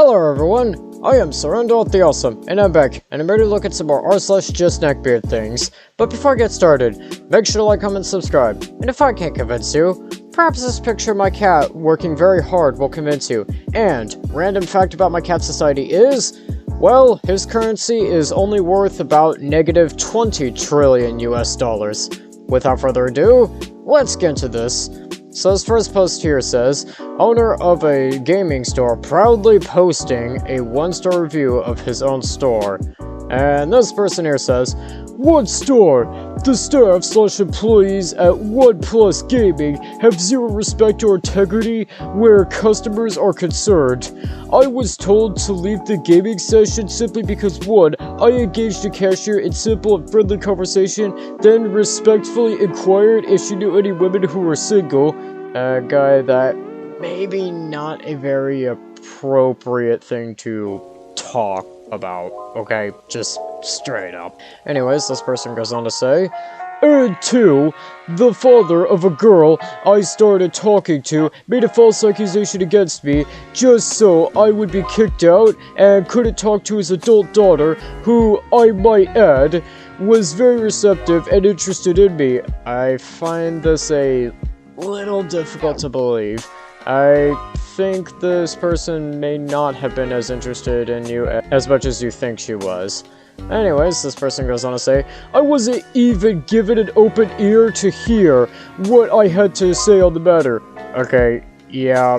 Hello everyone, I am Surrender the Awesome, and I'm back, and I'm ready to look at some more r/JustNeckBeard things. But before I get started, make sure to like, comment, and subscribe. And if I can't convince you, perhaps this picture of my cat working very hard will convince you. And, random fact about my cat society is, well, his currency is only worth about negative 20 trillion US dollars. Without further ado, let's get into this. So his first post here says, owner of a gaming store proudly posting a 1-star review of his own store. And this person here says, "What store? The staff/employees at OnePlus Gaming have zero respect or integrity where customers are concerned. I was told to leave the gaming session simply because 1. I engaged a cashier in simple and friendly conversation, then respectfully inquired if she knew any women who were single." A guy, that maybe not a very appropriate thing to talk about, okay? Just straight up. Anyways, this person goes on to say, "And 2, the father of a girl I started talking to made a false accusation against me just so I would be kicked out and couldn't talk to his adult daughter, who, I might add, was very receptive and interested in me." I find this a little difficult to believe. I think this person may not have been as interested in you as much as you think she was. Anyways, this person goes on to say, "I wasn't even given an open ear to hear what I had to say on the matter." Okay, yeah,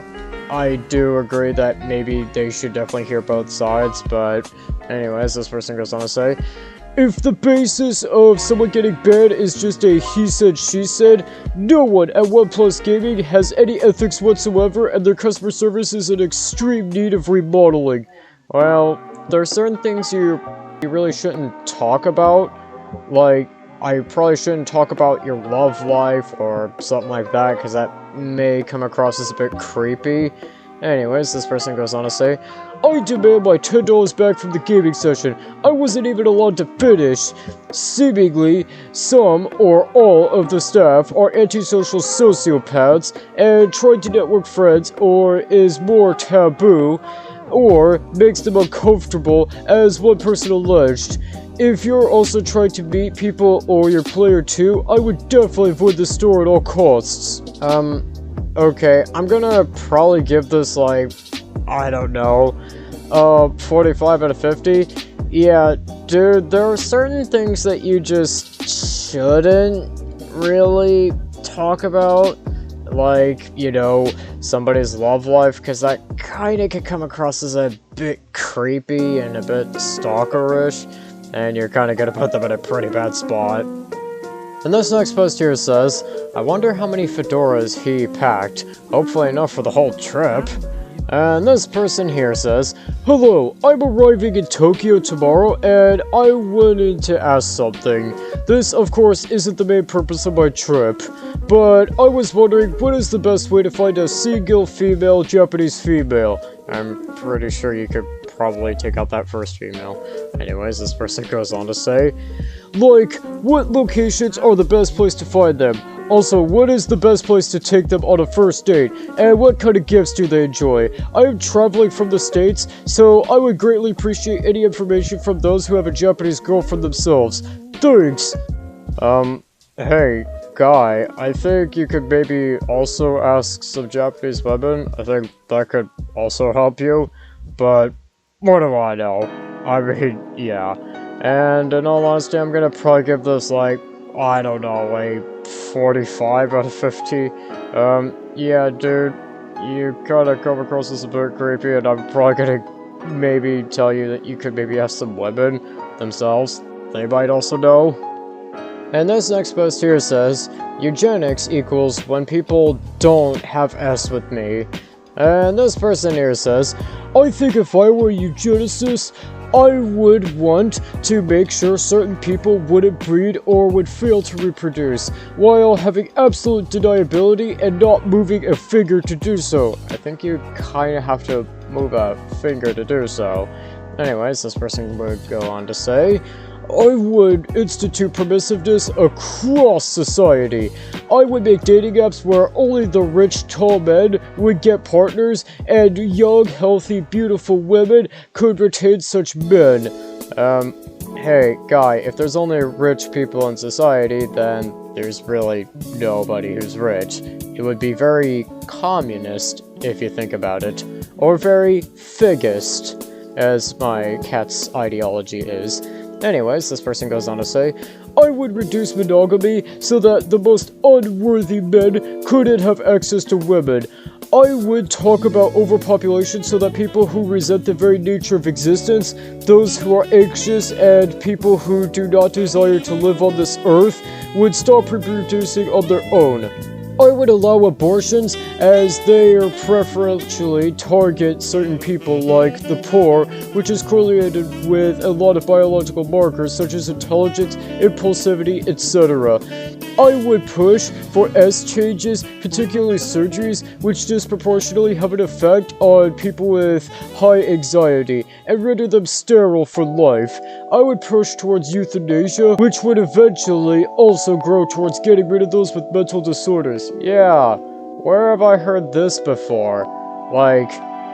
I do agree that maybe they should definitely hear both sides, but anyways, this person goes on to say, "If the basis of someone getting banned is just a he said, she said, no one at OnePlus Gaming has any ethics whatsoever, and their customer service is in extreme need of remodeling." Well, there are certain things you really shouldn't talk about. Like, I probably shouldn't talk about your love life or something like that, because that may come across as a bit creepy. Anyways, this person goes on to say, "I demand my $10 back from the gaming session. I wasn't even allowed to finish. Seemingly, some or all of the staff are antisocial sociopaths and trying to network friends or is more taboo or makes them uncomfortable, as one person alleged. If you're also trying to meet people or your player too, I would definitely avoid the store at all costs." Okay, I'm gonna probably give this, like, I don't know, 45 out of 50. Yeah, dude, there are certain things that you just shouldn't really talk about. Like, you know, somebody's love life, because that kinda could come across as a bit creepy and a bit stalkerish, and you're kinda gonna put them in a pretty bad spot. And this next post here says, "I wonder how many fedoras he packed. Hopefully enough for the whole trip." And this person here says, "Hello, I'm arriving in Tokyo tomorrow and I wanted to ask something. This, of course, isn't the main purpose of my trip, but I was wondering what is the best way to find a single female Japanese female?" I'm pretty sure you could probably take out that first female. Anyways, this person goes on to say, "Like, what locations are the best place to find them? Also, what is the best place to take them on a first date? And what kind of gifts do they enjoy? I am traveling from the States, so I would greatly appreciate any information from those who have a Japanese girlfriend themselves. Thanks." Hey, guy, I think you could maybe also ask some Japanese women. I think that could also help you, but what do I know? I mean, yeah. And in all honesty, I'm gonna probably give this, like, I don't know, a 45 out of 50. Yeah, dude, you kinda come across as a bit creepy, and I'm probably gonna maybe tell you that you could maybe ask some women themselves. They might also know. And this next post here says, "Eugenics equals when people don't have S with me." And this person here says, "I think if I were a eugenicist, I would want to make sure certain people wouldn't breed or would fail to reproduce, while having absolute deniability and not moving a finger to do so." I think you kind of have to move a finger to do so. Anyways, this person would go on to say, I would institute permissiveness across society. I would make dating apps where only the rich, tall men would get partners, and young, healthy, beautiful women could retain such men. Hey, guy, if there's only rich people in society, then there's really nobody who's rich. It would be very communist, if you think about it. Or very figgist, as my cat's ideology is. Anyways, this person goes on to say, I would reduce monogamy so that the most unworthy men couldn't have access to women. I would talk about overpopulation so that people who resent the very nature of existence, those who are anxious, and people who do not desire to live on this earth would stop reproducing on their own. I would allow abortions as they are preferentially target certain people like the poor, which is correlated with a lot of biological markers such as intelligence, impulsivity, etc. I would push for S changes, particularly surgeries, which disproportionately have an effect on people with high anxiety and render them sterile for life. I would push towards euthanasia, which would eventually also grow towards getting rid of those with mental disorders. Yeah, where have I heard this before? Like,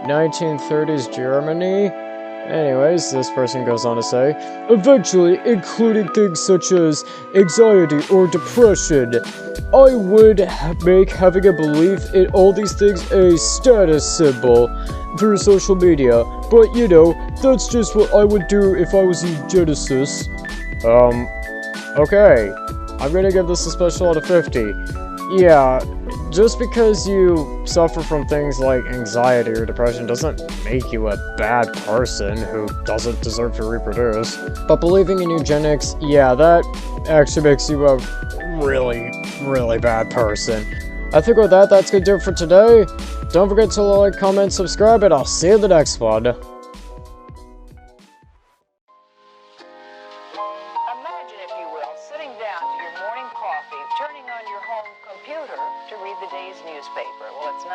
1930s Germany? Anyways, this person goes on to say, eventually including things such as anxiety or depression. I would make having a belief in all these things a status symbol through social media, but you know, that's just what I would do if I was eugenicist. Okay, I'm gonna give this a special out of 50. Yeah, just because you suffer from things like anxiety or depression doesn't make you a bad person who doesn't deserve to reproduce. But believing in eugenics, yeah, that actually makes you a really, really bad person. I think with that, that's gonna do it for today. Don't forget to like, comment, subscribe, and I'll see you in the next one. Imagine, if you will, sitting down to your morning coffee, turning on your home computer to read the day's newspaper. Well, it's not